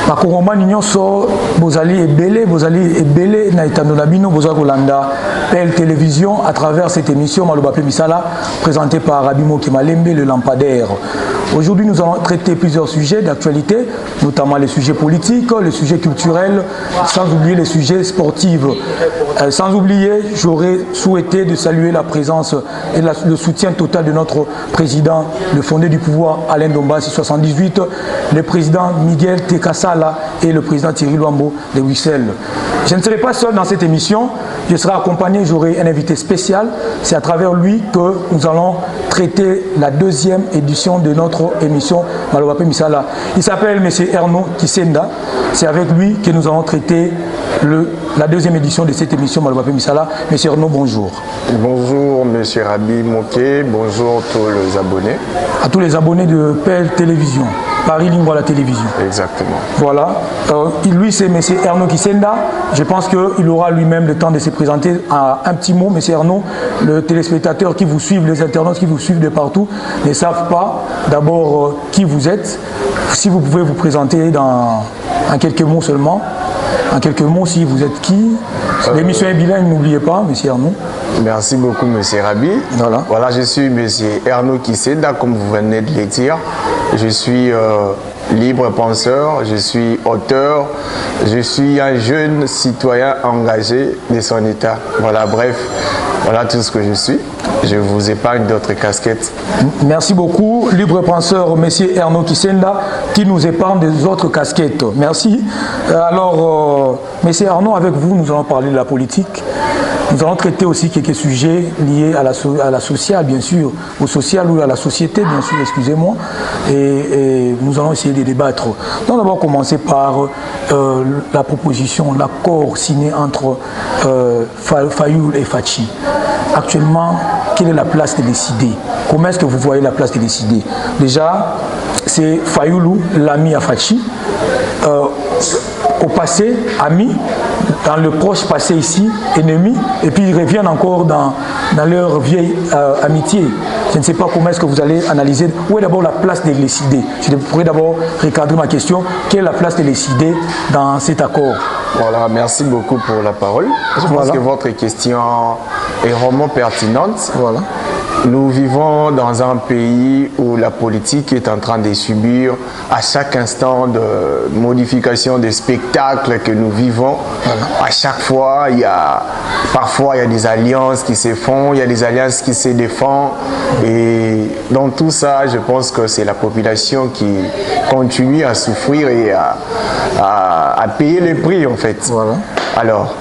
Bakongomani nyonso bozali ebele na etando na bino bozali kolanda PL Télévision à travers cette émission Maloba pe Misala présentée par Rabi Moki Malembe, le lampadaire. Aujourd'hui, nous allons traiter plusieurs sujets d'actualité, notamment les sujets politiques, les sujets culturels, sans oublier les sujets sportifs. Sans oublier, j'aurais souhaité de saluer la présence et le soutien total de notre président, le fondé du pouvoir Alain Dombassi 78, le président Miguel Tekasala et le président Thierry Luambo de Bruxelles. Je ne serai pas seul dans cette émission, je serai accompagné, j'aurai un invité spécial. C'est à travers lui que nous allons traiter la deuxième édition de notre émission Maloba pe Misala. Il s'appelle M. Erno Kisenda. C'est avec lui que nous allons traiter la deuxième édition de cette émission Maloba pe Misala. M. Erno, bonjour. Bonjour M. Rabi Moké, bonjour tous les abonnés. À tous les abonnés de PL Télévision. Paris Lingua la télévision. Exactement. Voilà. Lui, c'est M. Erno Kisenda. Je pense qu'il aura lui-même le temps de se présenter. Un petit mot, M. Erno. Les téléspectateurs qui vous suivent, les internautes qui vous suivent de partout, ne savent pas d'abord qui vous êtes. Si vous pouvez vous présenter en quelques mots seulement. En quelques mots, si vous êtes qui. L'émission est bilingue, n'oubliez pas, M. Erno. Merci beaucoup, M. Rabi. Voilà, je suis M. Erno Kisenda, comme vous venez de le dire. Je suis libre penseur, je suis auteur, je suis un jeune citoyen engagé de son État. Voilà, bref, voilà tout ce que je suis. Je vous épargne d'autres casquettes. Merci beaucoup, libre penseur, M. Erno Kisenda, qui nous épargne des autres casquettes. Merci. Alors, M. Erno, avec vous, nous allons parler de la politique. Nous allons traiter aussi quelques sujets liés à la sociale, bien sûr, au social ou à la société, bien sûr, excusez-moi. Et nous allons essayer de débattre. Nous allons d'abord commencer par la proposition, l'accord signé entre Fayoul et Fachi. Actuellement, quelle est la place de décider? Comment est-ce que vous voyez la place de décider? Déjà, c'est Fayoulou, l'ami à Fachi. Au passé, ami, dans le proche passé ici, ennemi, et puis ils reviennent encore dans leur vieille amitié. Je ne sais pas comment est-ce que vous allez analyser. Où est d'abord la place de décider? Je pourrais d'abord recadrer ma question. Quelle est la place de décider dans cet accord? Voilà, merci beaucoup pour la parole. Je pense que votre question est vraiment pertinente. Voilà. Nous vivons dans un pays où la politique est en train de subir à chaque instant de modification des spectacles que nous vivons. À chaque fois, parfois il y a des alliances qui se font, il y a des alliances qui se défendent. Et dans tout ça, je pense que c'est la population qui continue à souffrir et à payer le prix en fait. Voilà. Alors,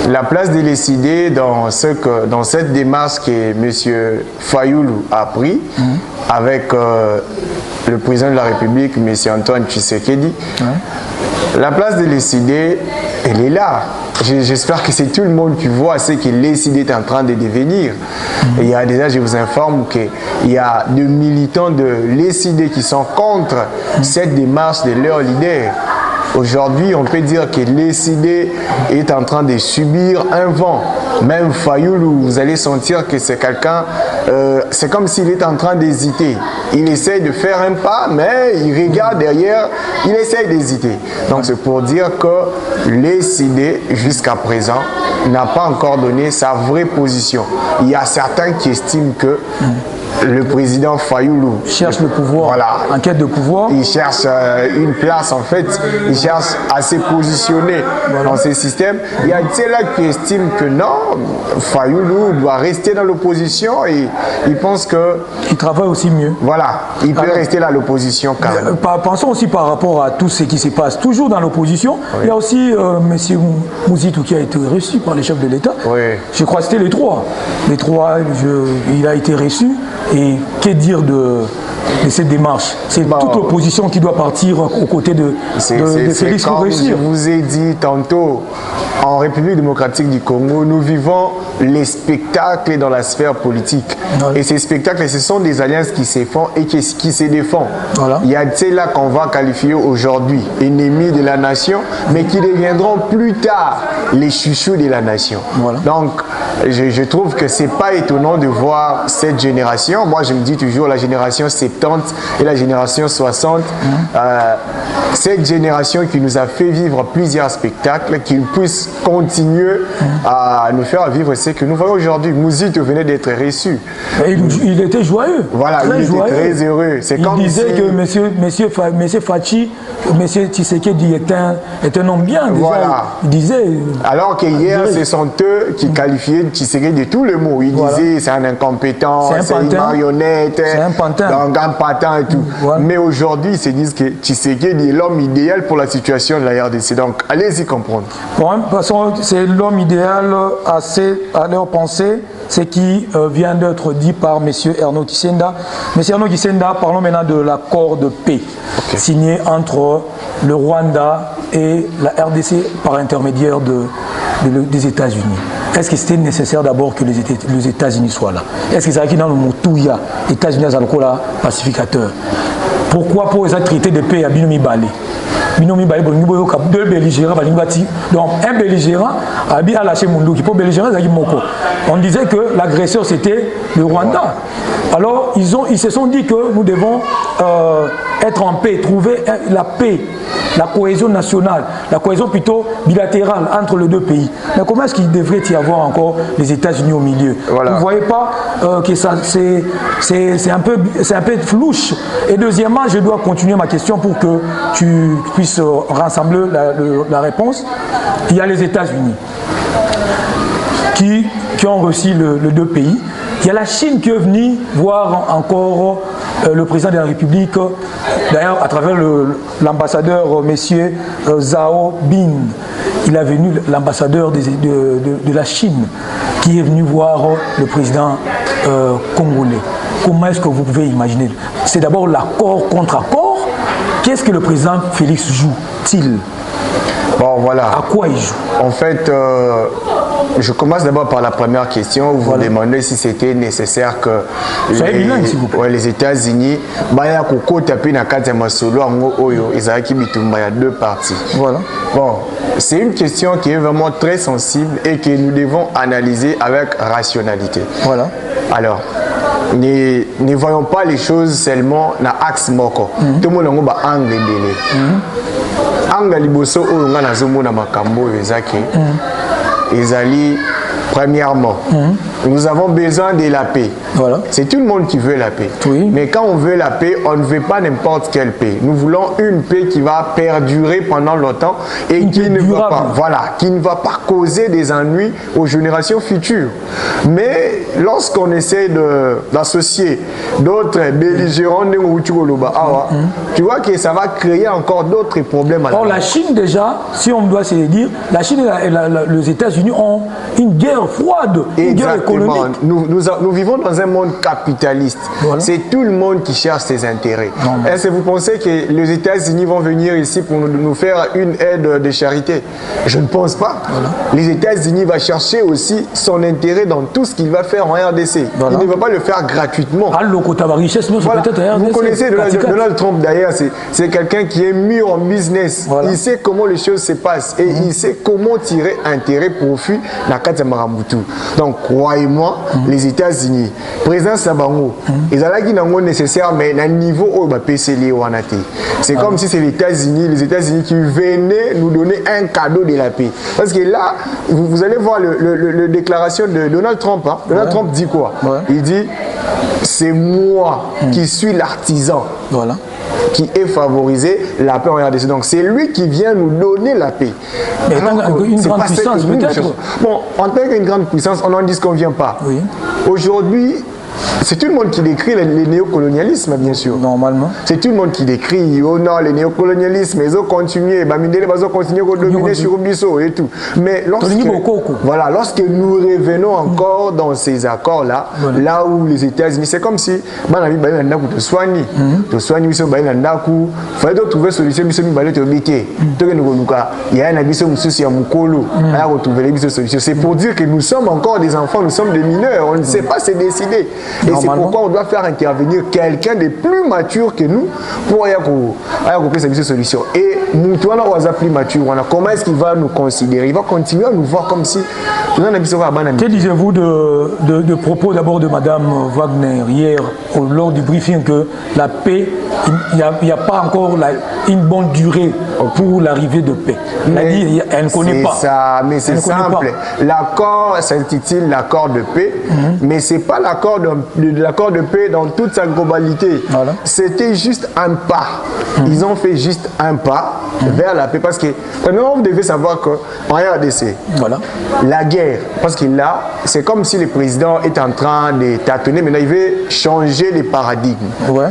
la place de décider dans cette démarche que M. Fayoulou a pris avec le président de la République, M. Antoine Tshisekedi, la place de décider, elle est là. J'espère que c'est tout le monde qui voit ce que l'ECD est en train de devenir. Et il y a déjà, je vous informe qu'il y a des militants de l'ECD qui sont contre cette démarche de leur leader. Aujourd'hui, on peut dire que l'ECD est en train de subir un vent. Même Fayoulou, vous allez sentir que c'est quelqu'un, c'est comme s'il est en train d'hésiter. Il essaie de faire un pas, mais il regarde derrière, il essaie d'hésiter. Donc c'est pour dire que l'ECD, jusqu'à présent, n'a pas encore donné sa vraie position. Il y a certains qui estiment que le président Fayoulou cherche le pouvoir, voilà, en quête de pouvoir. Il cherche une place en fait, il cherche à se positionner dans ce système. Il y a ceux-là qui estiment que non, Fayoulou doit rester dans l'opposition et il pense qu'il travaille aussi mieux. Voilà, il peut rester dans l'opposition quand même. Pensons aussi par rapport à tout ce qui se passe toujours dans l'opposition. Oui. Il y a aussi M. Mouzitou qui a été reçu par les chefs de l'État. Oui. Je crois que c'était les trois. Les trois, il a été reçu. Et que dire de cette démarche? C'est toute l'opposition qui doit partir aux côtés de Félix pour réussir. Je vous ai dit tantôt, en République démocratique du Congo, nous vivons les spectacles dans la sphère politique. Ouais. Et ces spectacles, ce sont des alliances qui se font et qui se défendent. Voilà. Il y a ceux-là qu'on va qualifier aujourd'hui ennemis de la nation, mais qui deviendront plus tard les chouchous de la nation. Voilà. Donc, je trouve que c'est pas étonnant de voir cette génération. Moi, je me dis toujours la génération 70 et la génération 60. Cette génération qui nous a fait vivre plusieurs spectacles, qui puisse continuer à nous faire vivre ce que nous voyons aujourd'hui. Mouzito venait d'être reçu. Il était joyeux. Voilà, il était très heureux. Il disait que monsieur Fachi, monsieur Tshisekedi est un homme bien. Déjà, voilà. Il disait. Alors que hier, ce sont eux qui qualifiaient Tshisekedi de tous les mots. Ils disaient c'est un incompétent, c'est une marionnette, c'est un pantin. Un pantin et tout. Voilà. Mais aujourd'hui, ils se disent que Tshisekedi est l'homme idéal pour la situation de la RDC. Donc, allez-y comprendre. Bon, de toute façon, c'est l'homme idéal à leur pensée, ce qui vient d'être dit par M. Erno Kisenda. M. Erno Kisenda, parlons maintenant de l'accord de paix signé entre le Rwanda et la RDC par intermédiaire des États-Unis. Est-ce que c'était nécessaire d'abord que les États-Unis soient là? Est-ce que c'est qui dans le Moutouya, les États-Unis sont là pacificateur? Pourquoi pour les traités de paix à Binomi Balé? Binomi Balé, deux belligérants, donc un belligérant a lâché Munduki. Pour belligérant, on disait que l'agresseur c'était le Rwanda. Alors ils se sont dit que nous devons être en paix, trouver la paix, la cohésion nationale, la cohésion plutôt bilatérale entre les deux pays. Mais comment est-ce qu'il devrait y avoir encore les États-Unis au milieu? Voilà. Vous ne voyez pas que c'est un peu flouche. Et deuxièmement, je dois continuer ma question pour que tu puisses rassembler la réponse. Il y a les États-Unis qui ont reçu les deux pays. Il y a la Chine qui est venue voir encore le président de la République, d'ailleurs à travers l'ambassadeur monsieur Zhao Bin. Il a venu l'ambassadeur de la Chine qui est venu voir le président congolais. Comment est-ce que vous pouvez imaginer? C'est d'abord l'accord contre accord. Qu'est-ce que le président Félix joue-t-il? Bon, voilà. À quoi il joue? En fait, je commence d'abord par la première question. Vous demandez si c'était nécessaire que les États-Unis deux parties. Voilà. Bon, c'est une question qui est vraiment très sensible et que nous devons analyser avec rationalité. Voilà. Alors, ne voyons pas les choses seulement dans l'axe moko. Tout le monde a un angle délai. Angle liboso oyo nga nazomona makambo ezaki. Ezali premièrement, nous avons besoin de la paix. Voilà. C'est tout le monde qui veut la paix. Oui. Mais quand on veut la paix, on ne veut pas n'importe quelle paix. Nous voulons une paix qui va perdurer pendant longtemps et qui ne va pas, qui ne va pas causer des ennuis aux générations futures. Mais lorsqu'on essaie d'associer d'autres belligérants, tu vois que ça va créer encore d'autres problèmes. Or, la Chine déjà, si on doit se le dire, la Chine et les États-Unis ont une guerre froide, une guerre économique. Nous vivons dans un monde capitaliste. Voilà. C'est tout le monde qui cherche ses intérêts. Est-ce que vous pensez que les États-Unis vont venir ici pour nous faire une aide de charité? Je ne pense pas. Voilà. Les États-Unis vont chercher aussi son intérêt dans tout ce qu'il va faire en RDC. Voilà. Il ne va pas le faire gratuitement. Voilà. Vous connaissez Donald Trump d'ailleurs, c'est quelqu'un qui est mieux en business. Voilà. Il sait comment les choses se passent et il sait comment tirer intérêt, profit dans Maramutu. Donc, croyez-moi, les États-Unis, président Sabango, ils ont nécessaire, mais à un niveau où PCL c'est comme si c'est les États-Unis qui venaient nous donner un cadeau de la paix. Parce que là, vous allez voir la déclaration de Donald Trump. Hein. Donald Trump dit quoi? Il dit, c'est moi qui suis l'artisan. Voilà. Qui est favorisé la paix en RDC. Donc c'est lui qui vient nous donner la paix. Mais une grande puissance peut-être. Bon, en tant qu'une grande puissance, on n'en dit qu'on ne vient pas. Oui. Aujourd'hui, c'est tout le monde qui décrit le néocolonialisme, bien sûr. Normalement. C'est tout le monde qui décrit, oh non, le néocolonialisme, ils ont continué, ils ont continué à dominer sur Bisso et tout. Mais lorsque nous revenons encore dans ces accords-là, là où les États-Unis, c'est comme si, il fallait trouver solution, il y a un abysse solution. C'est pour dire que nous sommes encore des enfants, nous sommes des mineurs, on ne sait pas se décider. Et c'est pourquoi on doit faire intervenir quelqu'un de plus mature que nous pour avoir cette solution. Et nous, plus mature, comment est-ce qu'il va nous considérer? Il va continuer à nous voir comme si... Que disiez-vous de propos d'abord de Madame Wagner hier, lors du briefing, que la paix, il n'y a pas encore une bonne durée pour l'arrivée de paix? Elle ne connaît pas. Mais c'est simple. L'accord s'intitule l'accord de paix, mais ce n'est pas l'accord de paix dans toute sa globalité. Voilà. C'était juste un pas. Ils ont fait juste un pas vers la paix. Parce que, vous devez savoir qu'en RDC, la guerre, parce que là, c'est comme si le président est en train de tâtonner, maintenant il veut changer les paradigmes. Ouais.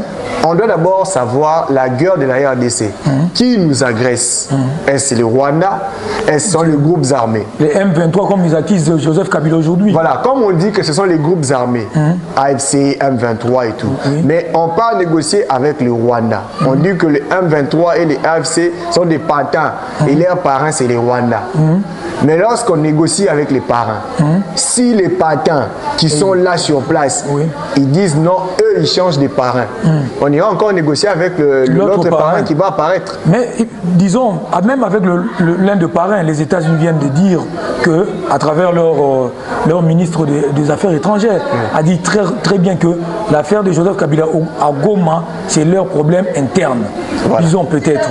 On doit d'abord savoir la guerre de la RDC. Qui nous agresse? Est-ce le Rwanda? Est-ce sont les groupes armés? Les M23, comme ils accusent Joseph Kabila aujourd'hui. Voilà, comme on dit que ce sont les groupes armés, AFC, M23 et tout. Mais on part négocier avec le Rwanda. On dit que les M23 et les AFC sont des patins et leurs parents, c'est les Rwandais. Mais lorsqu'on négocie avec les parents, si les patins qui sont là sur place, ils disent non, eux ils changent de parrain, on ira encore négocier avec l'autre parrain qui va apparaître. Mais disons, même avec l'un de parrains, les États-Unis viennent de dire que, à travers leur ministre des Affaires étrangères, a dit très bien que l'affaire de Joseph Kabila à Goma, c'est leur problème interne. Voilà. Disons peut-être.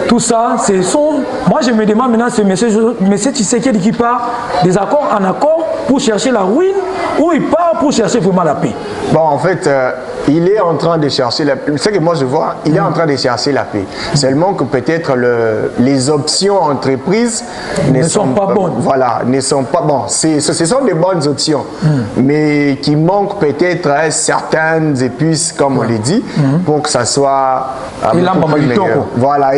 Tout ça, c'est son... Moi, je me demande maintenant, ce monsieur Tshisekedi qui part des accords en accord pour chercher la ruine ou il part pour chercher vraiment la paix? Bon, en fait, il est en train de chercher la paix. Ce que moi je vois, il est en train de chercher la paix. Seulement que peut-être les options entreprises ne sont pas bonnes. Voilà, ne sont pas bonnes. Ce sont des bonnes options, mais qui manquent peut-être certaines épices, comme on le dit, pour que ça soit beaucoup plus meilleur. Voilà,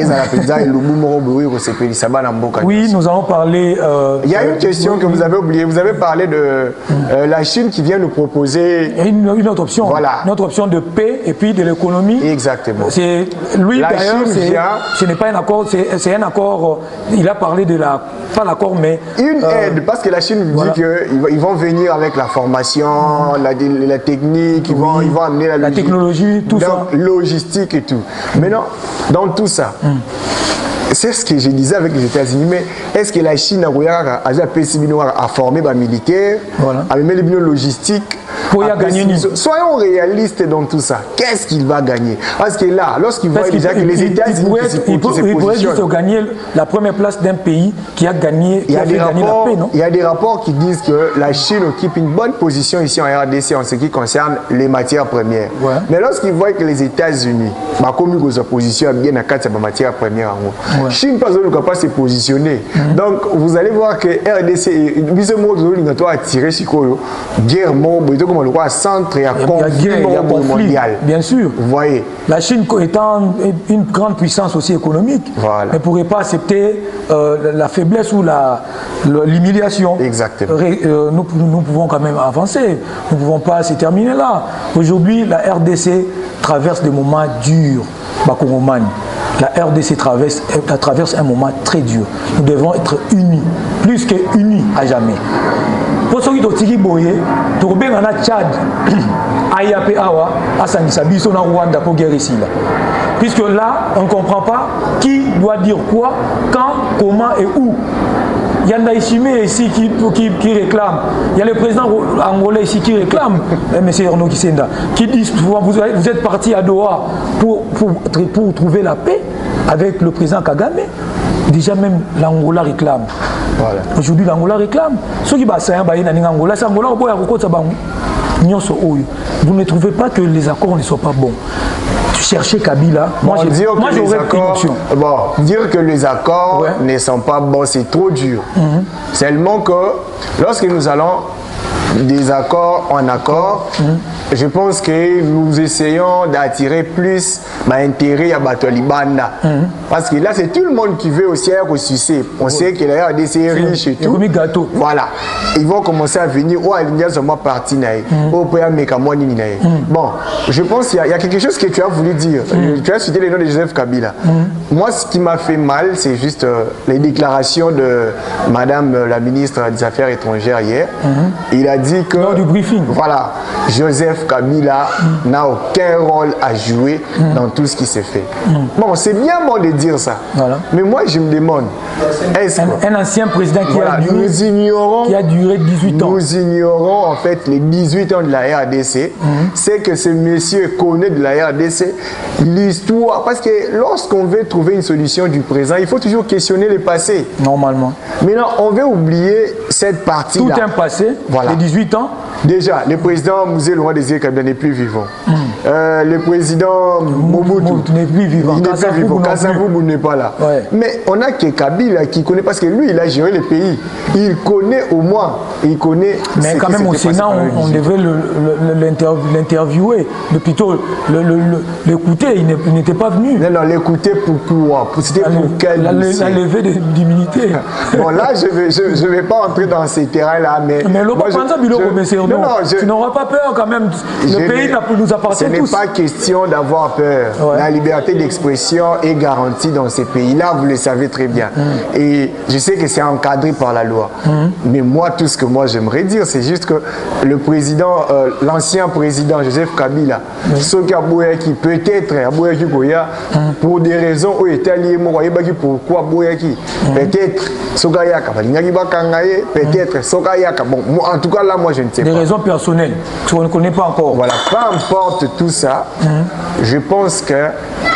oui, nous allons parler... il y a une question que vous avez oubliée. Vous avez parlé de la Chine qui vient nous proposer... Une autre option. Voilà. Une autre option de paix et puis de l'économie. Exactement. Lui, d'ailleurs, ce n'est pas un accord, c'est un accord... il a parlé de la... Pas l'accord, mais... Une aide, parce que la Chine dit qu'ils vont venir avec la formation, la technique, ils vont amener la technologie, tout ça. Logistique et tout. Maintenant, dans tout ça... C'est ce que je disais avec les États-Unis, mais est-ce que la Chine a formé des militaires, a mis les logistiques pour y gagner? Soyons réalistes dans tout ça. Qu'est-ce qu'il va gagner? Parce que là, lorsqu'il voit déjà que les États-Unis il pourrait juste gagner la première place d'un pays qui a gagné, la paix, non? Il y a des rapports qui disent que la Chine occupe une bonne position ici en RDC en ce qui concerne les matières premières. Ouais. Mais lorsqu'il voit que les États-Unis, comme ils position bien à 4 matières premières, Chine ne pas se positionner. Donc, vous allez voir que RDC, a tiré sur guerre centre et à conflit mondial. Bien sûr. Vous voyez. La Chine étant une grande puissance aussi économique, ne pourrait pas accepter la faiblesse ou l'humiliation. Exactement. Nous pouvons quand même avancer. Nous ne pouvons pas se terminer là. Aujourd'hui, la RDC traverse des moments durs. La RDC traverse un moment très dur. Nous devons être unis, plus que unis à jamais. Pour ceux qui ont été boyés, tu as Tchad, Ayape Awa, Asangisa Biso na Rwanda pour guerre ici. Puisque là, on ne comprend pas qui doit dire quoi, quand, comment et où. Il y a Ndaïchimé ici qui réclame. Il y a le président angolais ici qui réclame, M. Erno Kisenda, qui dit vous êtes parti à Doha pour trouver la paix avec le président Kagame. Déjà même l'Angola réclame. Voilà. Aujourd'hui l'Angola réclame. Ceux qui sont en Angola, c'est Angola vous ne trouvez pas que les accords ne sont pas bons? Chercher Kabila, moi j'aurais une option. Bon, dire que les accords ne sont pas bons, c'est trop dur. Seulement que lorsque nous allons des accords en accord, je pense que nous essayons d'attirer plus l'intérêt à Batolibanda. Parce que là, c'est tout le monde qui veut aussi être succès. On sait que la RDC est riche et tout. Gâteau. Voilà. Ils vont commencer à venir. Oh, il y a seulement parti. Oh, bon, je pense qu'il y a quelque chose que tu as voulu dire. Tu as cité le nom de Joseph Kabila. Moi, ce qui m'a fait mal, c'est juste les déclarations de Madame la ministre des Affaires étrangères hier. Il a dit que... Lors du briefing. Voilà. Joseph Kabila n'a aucun rôle à jouer dans tout ce qui s'est fait. Bon, c'est bien bon de dire ça. Voilà. Mais moi, je me demande, est-ce un ancien président qui, voilà, qui a duré 18 ans. Nous ignorons en fait les 18 ans de la RDC. C'est que ce monsieur connaît de la RDC l'histoire. Parce que lorsqu'on veut trouver une solution du présent, il faut toujours questionner le passé. Normalement. Maintenant, on veut oublier cette partie-là. Tout un passé, voilà. Les 18 ans. Déjà, le président Mouzé Laurent Désiré Kabila n'est plus vivant. Le président Mobutu n'est plus vivant. Il n'est plus vivant. Kassavoubou n'est pas là. Ouais. Mais on a que Kabila qui connaît, parce que lui, il a géré le pays. Il connaît au moins. Il connaît. Mais quand même, au Sénat, on devrait l'interviewer. Mais plutôt l'écouter. Il n'était pas venu. Non, l'écouter pourquoi? C'était pour quel la levée d'immunité. Bon, là, je vais pas entrer dans ces terrains-là. Mais tu n'auras pas peur quand même. Le pays nous appartient tous. Ce n'est pas question d'avoir peur. Ouais. La liberté d'expression est garantie dans ces pays-là, vous le savez très bien. Et je sais que c'est encadré par la loi. Mais moi, tout ce que moi j'aimerais dire, c'est juste que le président, l'ancien président Joseph Kabila, qui peut-être pour des raisons où il était lié, pourquoi peut-être peut-être Sokayaka. Bon, en tout cas là, moi je ne sais pas. Des raisons personnelles, qu'on ne connaît pas encore. Voilà, peu importe tout ça, je pense que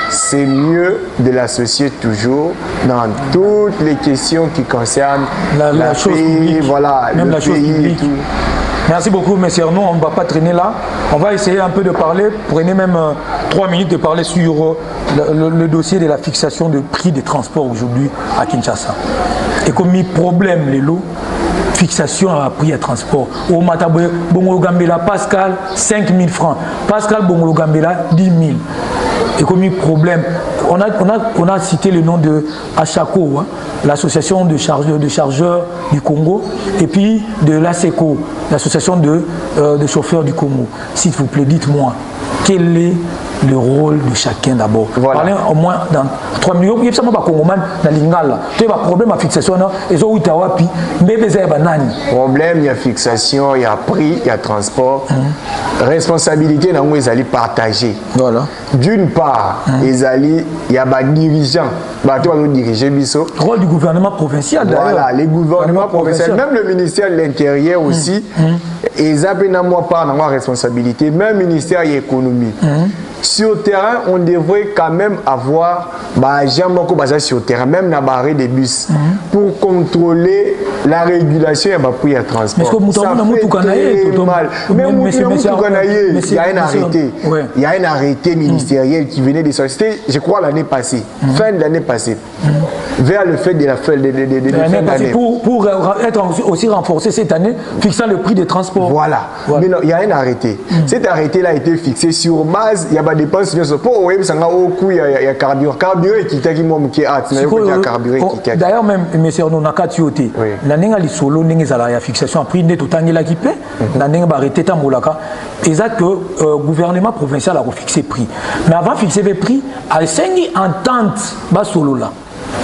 c'est mieux de l'associer toujours dans toutes les questions qui concernent la chose publique, voilà, même le la chose pays publique. et tout. Merci beaucoup, M. Arnaud. On ne va pas traîner là. On va essayer un peu de parler. Prenez même 3 minutes de parler sur le dossier de la fixation de prix des transports aujourd'hui à Kinshasa. Et comme il y a problème, les lots, fixation à prix à transport. Au Mataboué, Bongolo Gambela, Pascal, 5 000 francs. Pascal Bongolo Gambela, 10 000. Et comme il y a problème, on a cité le nom de Achako, hein, l'association de chargeurs du Congo, et puis de l'ASECO, l'association de chauffeurs du Congo. S'il vous plaît, dites-moi, quel est le rôle de chacun d'abord. Voilà. Parlez au moins dans 3 minutes. Il y a un problème à fixation. Problème, il y a fixation, il y a prix, il y a transport. Responsabilité, ils allaient partager. Voilà. D'une part, il y a des dirigeants. Le rôle du gouvernement provincial. Voilà, les gouvernements provinciaux, même le ministère de l'Intérieur aussi, ils ont part dans la responsabilité, même le ministère de l'économie. Sur le terrain, on devrait quand même avoir sur le terrain, même dans barrer des bus, pour contrôler la régulation et prix de transport. Ça fait très mal. Même il y a un arrêté. Il y a un arrêté ministériel qui venait de sortir, je crois, l'année passée, fin de l'année passée, vers le fait de la fin d'année. Pour être aussi renforcé cette année, fixant le prix des transports. Voilà. Mais non, il y a un arrêté. Cet arrêté-là a été fixé sur base, il y a des dépenses, il y a carburant. Carburant qui est d'ailleurs, même, M. Nonaka Tioté, la nenga li solo nenga la fixation a pris net autant la kipé, la nenga arrêté tambolaka. Exact que gouvernement provincial a refixé prix. Mais avant de fixer le prix, il y a une entente bas solo là.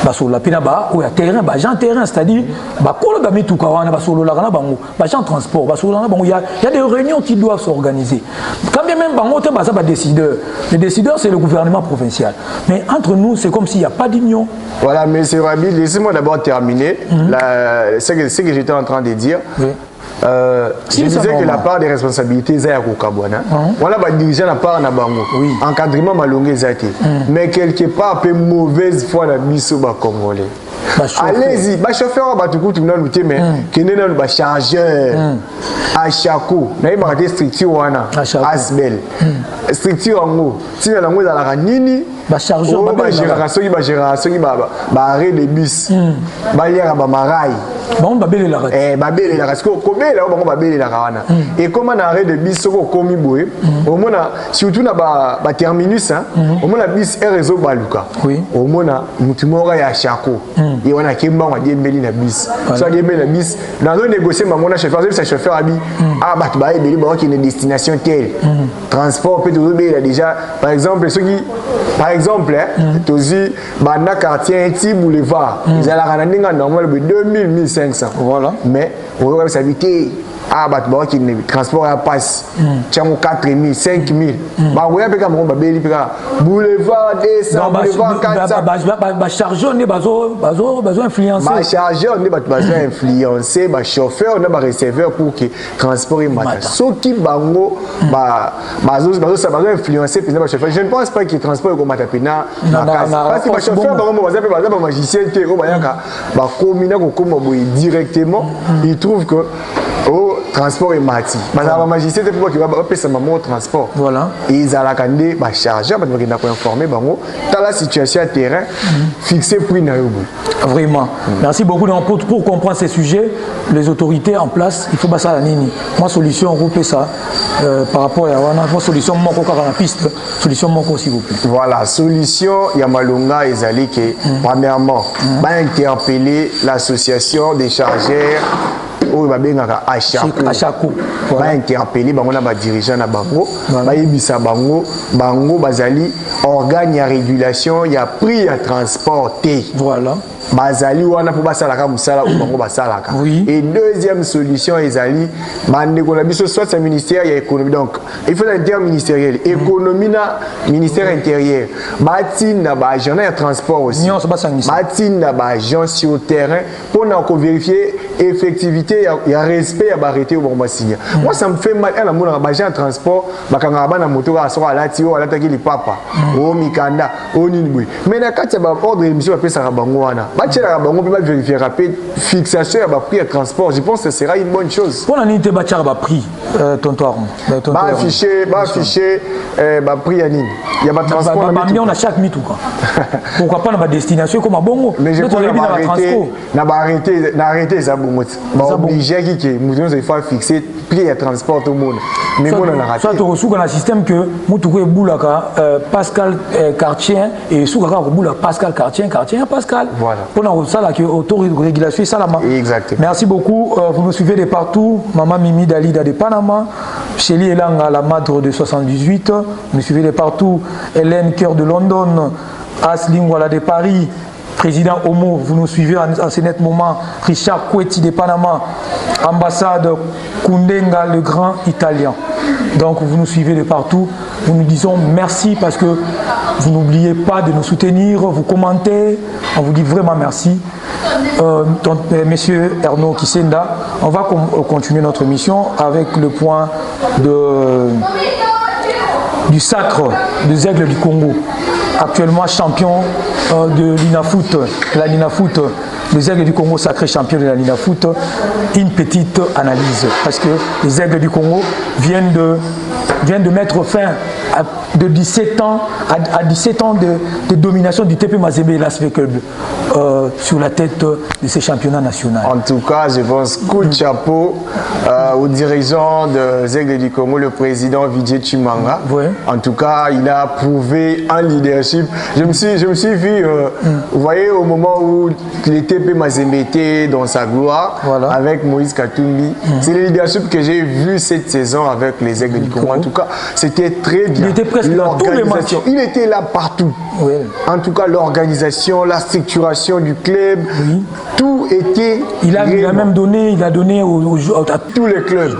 Basola pinaba ou ya terrain ba gens terrain c'est-à-dire ba kolo ba mituka wana basolo la kana bango ba gens transport basolo na bango il y a des réunions qui doivent s'organiser quand bien même bango te ba ça ba décideur le décideur c'est le gouvernement provincial mais entre nous c'est comme s'il n'y a pas d'union. Voilà, monsieur Rabi, laissez-moi d'abord terminer ce que j'étais en train de dire. Je disais que la part des responsabilités est à Koukabouana. Voilà, les dirigeants la part na bango. Encadrement malongé zati. Mais quelque part un peu mauvaise foi la mise au Congolais. Allez-y, les chauffeurs ont tout le monde mais qui n'est pas chargeur à Chako. N'a pas de structure wana Asbel. Structure en haut. Si la langue dans la nini. Chargeur arrêt de bus. Balière à Bamaraï. Bon, babel la babel la parce que combien là on va bien la caravane et comment on arrête de bis au commis boé au moins surtout na ba terminus au moins la bis est réseau baluka au moins mutumora ya chako et on a kimba on dit mbeli na bis soit dit mbeli na bis dans un négocier maman chauffeur c'est chauffeur abi ah bah tu vas aller ba qui une destination telle transport peut toujours bien déjà par exemple ceux qui par exemple tozi banda quartier petit boulevard ils allaient rendre normal de 2000 1500 voilà mais on va s'habiter ah bah tu qui transport à passe tiens 4000 5000 bah ouais avec mon babeli boulevard 200 boulevard 400 bah chargeur ne bazo influencer bah chargeur ne bazo influencer bah chauffeur ne bah receveur pour que transport mata so qui bango bah bazo influencer puis bah chauffeur je ne pense pas que transport comme mata pena parce que bah chauffeur bah magicien qui au bayaka bah commune ko directement il trouve que au transport et mati mais la magicien c'est pourquoi tu vas payer ça maman au transport voilà et ils allaient quand bah chargeur bah tu vas informer bango dans la situation à terrain fixé prix na yobu vraiment merci beaucoup pour comprendre ces sujets les autorités en place il faut bah ça la nini moi solution grouper ça par rapport à une solution moko kaka na piste solution moko s'il vous plaît voilà solution ya malonga ezali que premièrement bah interpeller l'association des chargeurs ou va bien à chaque va interpeller bango na ba dirigeant na bango ba yebisa bango bazali organe ya régulation ya prix ya transporter voilà bazali wana pour basalaka musala ou bango basalaka et deuxième solution ezali bande ko na biso soit le ministère ya économie donc il faut l'interministériel économie na ministère intérieur batina ba agent ya transport aussi batina ba agent sur terrain pour na ko vérifier effectivité il y a respect à arrêter au bon signer moi ça me fait mal à la mona ba agent transport bakanga bana moto ka so ala ti o ala taki li papa o mikanda o nini mais na kati ba ordre émission après ça bango wana bachela bango peut vérifier rapide fixation ya ba prix de transport je pense que ce sera une bonne chose pour la nité bachara ba prix tonton ba afficher ba prix ya nini il y a ba transport on a chaque mitou quoi pourquoi pas na ba destination comme à bongo mais je crois na arrêter ça bongo ba obligé qui nous il faut fixer prix de transport au monde mais on a raté soit tu reçois un système que mutuko e boulaka Pascal Cartier et sous ka ko boula Pascal Cartier Pascal voilà pour na ça là que autorégulation ça là exactement merci beaucoup vous nous suivez de partout maman Mimi Dalida de Panama Chélie Elanga la madre de 78 vous nous suivez de partout Hélène Cœur de London Asling Wala de Paris président Homo, vous nous suivez en ce net moment, Richard Koueti de Panama, ambassade Kundenga, le grand italien. Donc vous nous suivez de partout, nous nous disons merci parce que vous n'oubliez pas de nous soutenir, vous commentez, on vous dit vraiment merci. Monsieur Erno Kisenda, on va continuer notre mission avec le point du sacre des aigles du Congo. Actuellement champion de l'INAFoot, les aigles du Congo sacré champion de la l'INAFoot, une petite analyse parce que les aigles du Congo viennent de mettre fin de 17 ans à 17 ans de domination du TP Mazembe Lasve Club sur la tête de ces championnats nationaux. En tout cas, je pense coup de chapeau au dirigeant des Aigles du Congo, le président Vijay Chimanga. Oui. En tout cas, il a prouvé un leadership. Je me suis vu, vous voyez, au moment où le TP Mazembe était dans sa gloire, voilà, avec Moïse Katumbi. C'est le leadership que j'ai vu cette saison avec les Aigles du Congo. En tout cas, c'était très bien. Il était presque dans tous les matchs. Il était là partout. Oui. En tout cas, l'organisation, la structuration du club, oui, tout était. Il a même donné, à tous les clubs.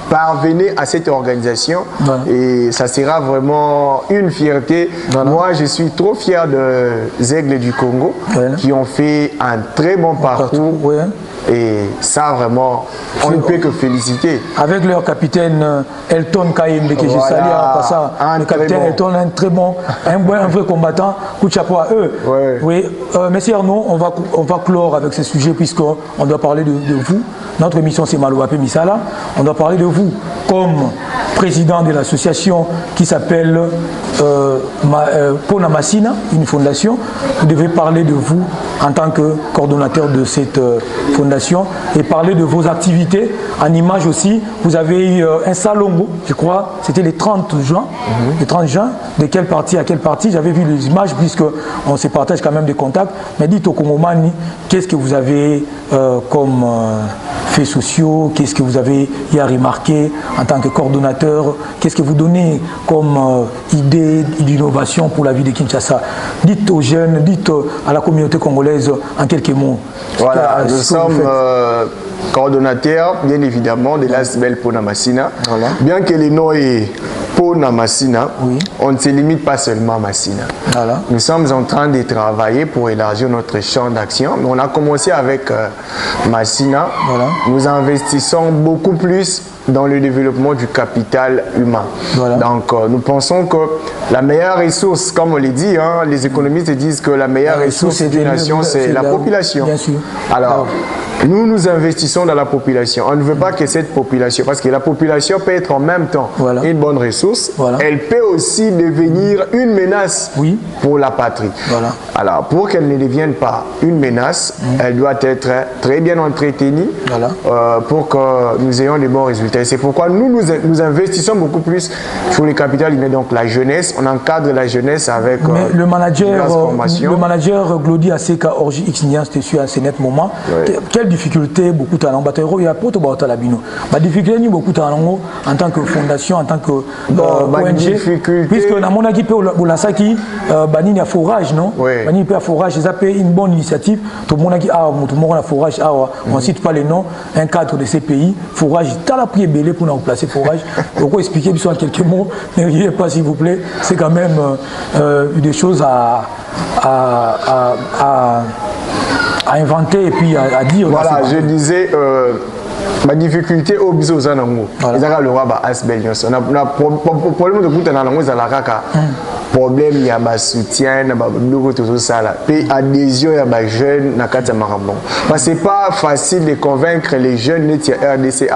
Parvenaient à cette organisation, voilà, et ça sera vraiment une fierté. Voilà. Moi, je suis trop fier des Aigles du Congo, voilà, qui ont fait un très bon parcours. Ouais. Et ça, vraiment, on ne peut que féliciter. Avec leur capitaine Elton Kayembe, que voilà, je salue en passant. Le capitaine bon. Elton, un très bon, un vrai combattant. Coup de chapeau à eux. Ouais. Oui, Monsieur Arnaud, on va clore avec ce sujet puisqu'on doit parler de vous. Notre émission, c'est Maloba Misala. On doit parler de vous comme président de l'association qui s'appelle Pona Massina, une fondation. Vous devez parler de vous en tant que coordonnateur de cette fondation et parler de vos activités. En image aussi, vous avez eu un salon, je crois, c'était les 30 juin. Les 30 juin, de quelle partie à quelle partie? J'avais vu les images puisqu'on se partage quand même des contacts. Mais dites au Congomani, qu'est-ce que vous avez comme faits sociaux? Qu'est-ce que vous avez y à remarquer en tant que coordonnateur? Qu'est-ce que vous donnez comme idée d'innovation pour la vie de Kinshasa? Dites aux jeunes, dites à la communauté congolaise en quelques mots. Voilà, nous sommes coordonnateurs, bien évidemment, de l'ASBEL Pona Massina. Voilà. Bien que le nom est Pona Massina, oui. On ne se limite pas seulement à Massina. Voilà. Nous sommes en train de travailler pour élargir notre champ d'action. On a commencé avec Massina. Voilà. Nous investissons beaucoup plus dans le développement du capital humain. Voilà. Donc, nous pensons que la meilleure ressource, comme on l'a dit, hein, les économistes disent que la meilleure ressource d'une nation, c'est la population. Bien sûr. Alors, nous investissons dans la population. On ne veut pas que cette population, parce que la population peut être en même temps une bonne ressource, elle peut aussi devenir une menace pour la patrie. Voilà. Alors, pour qu'elle ne devienne pas une menace, elle doit être très bien entretenue pour que nous ayons de bons résultats. Et c'est pourquoi nous investissons beaucoup plus sur le capital humain, donc la jeunesse. On encadre la jeunesse avec le manager Glody Aseka Orji Xnian, c'était sur un net moment. Quelle difficulté beaucoup de talent? Il y a pas de labino. La difficulté ni beaucoup de talent en tant que fondation, en tant que ONG. Puisque dans mon équipe au Lassaki, banini a forage, non? Banini a forage, ils appellent une bonne initiative. Tout le monde a dit tout le monde a forage. On ne cite pas les noms. Un cadre de ces pays, forage, t'as la prière belé pour nous remplacer forage. Pourquoi expliquer bien en quelques mots? Ne riez pas s'il vous plaît. C'est quand même des choses à inventer et puis à dire. Voilà, je disais, ma difficulté au biso aux anango. Ils ont le roi Asbel. On a problème de goûter dans la langue, problème, il y a un soutien, tout ça là. Puis adhésion, il y a un jeune, parce que c'est pas facile de convaincre les jeunes de RDC.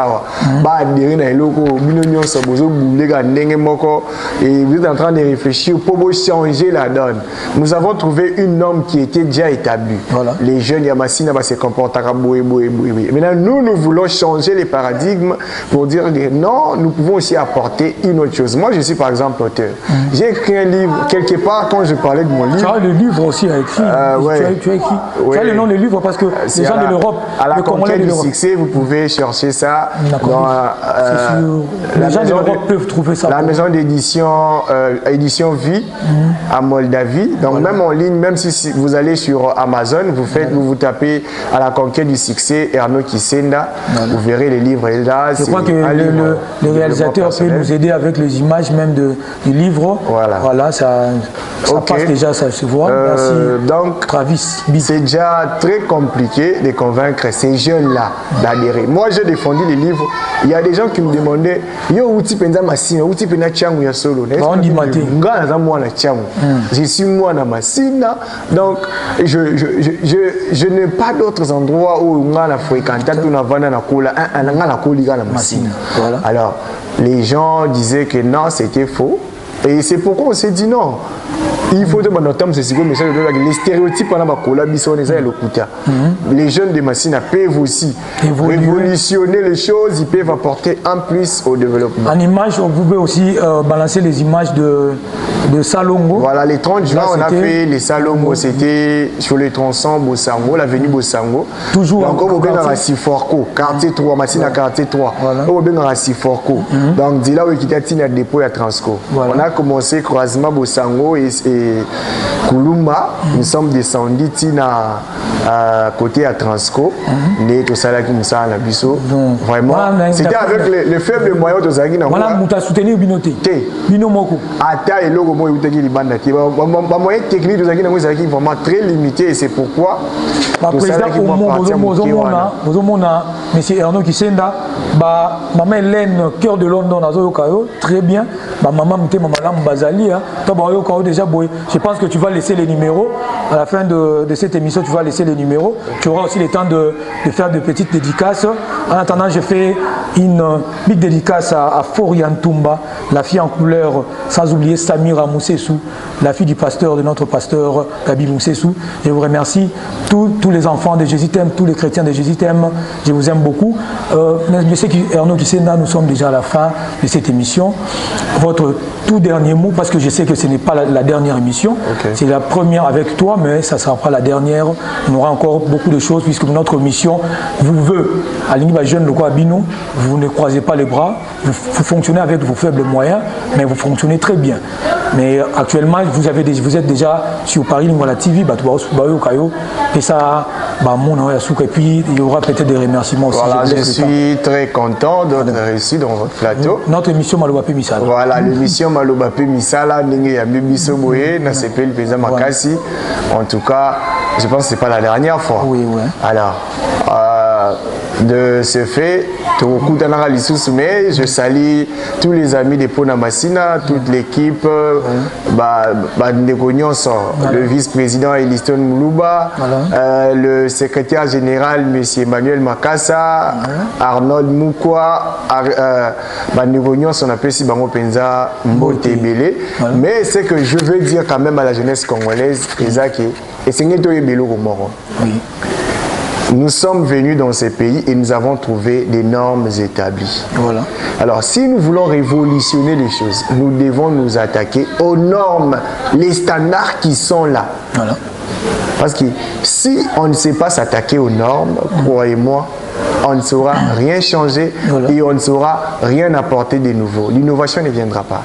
Et vous êtes en train de réfléchir pour changer la donne. Nous avons trouvé une norme qui était déjà établie. Les jeunes, il y a Massina, se comportent à maintenant, nous voulons changer les paradigmes pour dire non, nous pouvons aussi apporter une autre chose. Moi, je suis par exemple auteur. J'ai écrit un livre. Quelque part, quand je parlais de mon livre... Tu as le livre aussi à écrire. Tu as écrit. Tu as le nom du livre parce que les gens de l'Europe... À la conquête du succès, vous pouvez chercher ça. Les gens de l'Europe peuvent trouver ça. La maison d'édition Édition Vie à Moldavie. Donc même en ligne, même si vous allez sur Amazon, vous tapez à la conquête du succès Erno Kisenda, vous verrez les livres là. Je crois que le réalisateur peut nous aider avec les images même du livre. Voilà, ça passe déjà, ça se voit. Merci. Donc, Travis. C'est déjà très compliqué de convaincre ces jeunes-là d'adhérer. Moi, j'ai défendu les livres. Il y a des gens qui me demandaient Yo, outi penza Massina, outi penza Tchangu ya solo. Je suis moi dans Massina. Donc, je n'ai pas d'autres endroits où on a fréquenté tout na vana na kola, na koliga na Massina. Alors, les gens disaient que non, c'était faux. Et c'est pourquoi on s'est dit non. Il faut que les stéréotypes les jeunes de Massina peuvent aussi révolutionner les choses, ils peuvent apporter un plus au développement. En image, on pouvait aussi balancer les images de Salongo. Voilà, les 30 juin, on a fait les Salongo, c'était sur les tronçons Bossango, l'avenue Bossango. Toujours donc, on a Siforco, quartier 3, Massina quartier 3. On a Siforco. Donc, là où il y a un dépôt à Transco. On a commencé croisement Bossango et Kulumba, nous sommes descendus à côté à Transco, vraiment. C'était avec le faible moyen de Zagui. Voilà, nous avons soutenu Binoté. Binomoko. Ata et logo moyen technique de Zagui est vraiment très limité et c'est pourquoi. Président, M. Erno Kisenda, maman Hélène, cœur de London, très bien. Maman Bazali, déjà, je pense que tu vas laisser les numéros à la fin de cette émission, tu vas laisser les numéros. Tu auras aussi le temps de faire de petites dédicaces. En attendant, je fais une big dédicace à Forian Tumba, la fille en couleur, sans oublier Samira Moussessou, la fille du pasteur, de notre pasteur Gabi Moussessou. Je vous remercie, tous les enfants de Jésus t'aime, tous les chrétiens de Jésus t'aime, je vous aime beaucoup. Je sais qu'Arnaud Kisenda, nous sommes déjà à la fin de cette émission. Votre tout dernier mot, parce que je sais que ce n'est pas la dernière émission, c'est la première avec toi, mais ça ne sera pas la dernière. On aura encore beaucoup de choses, puisque notre mission vous veut, à l'Ingiba Jeune le Bino, vous ne croisez pas les bras, vous fonctionnez avec vos faibles moyens, mais vous fonctionnez très bien. Mais actuellement, vous êtes déjà sur Paris Lingala TV, et ça, et puis il y aura peut-être des remerciements aussi. Voilà, je suis très content d'être reçu dans votre plateau. Notre émission Malobapé Misala. Voilà, l'émission Malobapé Misala, Ninge Yabibiso Boye, Nasepel Peza Makasi. En tout cas, je pense que ce n'est pas la dernière fois. Oui, oui. Alors, de ce fait, mais je salue tous les amis de Pona Massina, toute l'équipe, le vice-président Eliston Moulouba, le secrétaire général M. Emmanuel Makassa, Arnold Moukwa, on appelle si Bango Penza Mbotebele. Mais ce que je veux dire quand même à la jeunesse congolaise, et c'est nous sommes venus dans ces pays et nous avons trouvé des normes établies. Voilà. Alors, si nous voulons révolutionner les choses, nous devons nous attaquer aux normes, les standards qui sont là. Voilà. Parce que si on ne sait pas s'attaquer aux normes, croyez-moi, on ne saura rien changer et on ne saura rien apporter de nouveau. L'innovation ne viendra pas.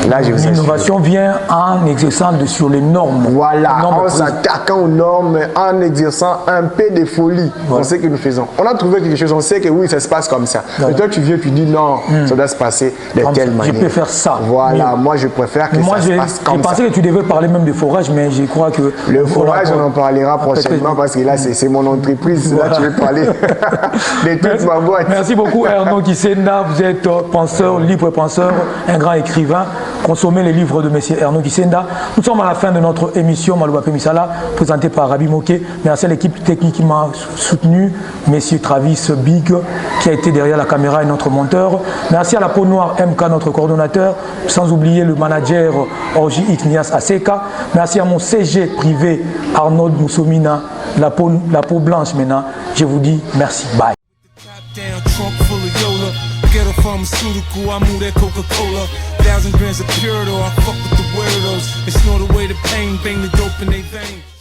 L'innovation vient en exerçant sur les normes. Voilà, en s'attaquant aux normes, en exerçant un peu de folie dans ce que nous faisons. On a trouvé quelque chose, on sait que oui, ça se passe comme ça. Mais toi, tu viens et tu dis non, ça doit se passer de telle manière. Je préfère ça. Voilà, moi je préfère que ça se passe comme ça. Je pensais que tu devais parler même de forage, mais je crois que... Le forage, on en parlera prochainement parce que là, c'est mon entreprise. Là, tu veux parler de toute ma boîte. Merci beaucoup, Arnaud Kisenda. Vous êtes penseur, libre penseur, un grand écrivain. Consommez les livres de M. Arnaud Kisenda. Nous sommes à la fin de notre émission Malobapé Misala, présentée par Rabi Moké. Merci à l'équipe technique qui m'a soutenu, M. Travis Big, qui a été derrière la caméra et notre monteur. Merci à la peau noire MK, notre coordonnateur, sans oublier le manager Orji Ignias Aseka. Merci à mon CG privé Arnaud Moussomina, la peau blanche maintenant. Je vous dis merci. Bye. Get a pharmaceutical, I move that Coca-Cola. 1,000 grams of Purito, I fuck with the weirdos. They snort away the pain, bang the dope in they veins.